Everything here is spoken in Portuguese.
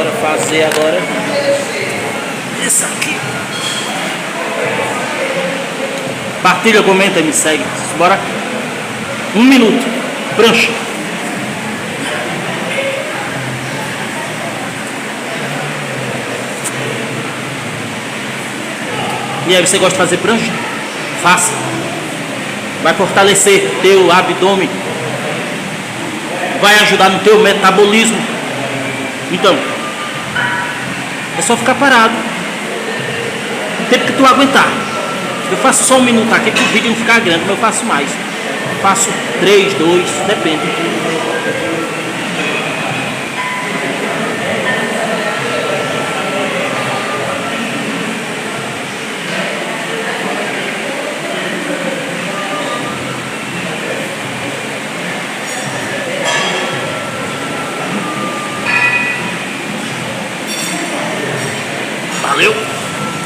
Bora fazer agora isso aqui. Partilha, comenta e me segue. Bora. 1 minuto. Prancha. E aí, você gosta de fazer prancha? Faça. Vai fortalecer teu abdômen. Vai ajudar no teu metabolismo. Então, é só ficar parado. O tempo que tu aguentar. Eu faço só 1 minuto aqui para o vídeo não ficar grande, mas eu faço mais. Eu faço 3, 2, depende. Valeu!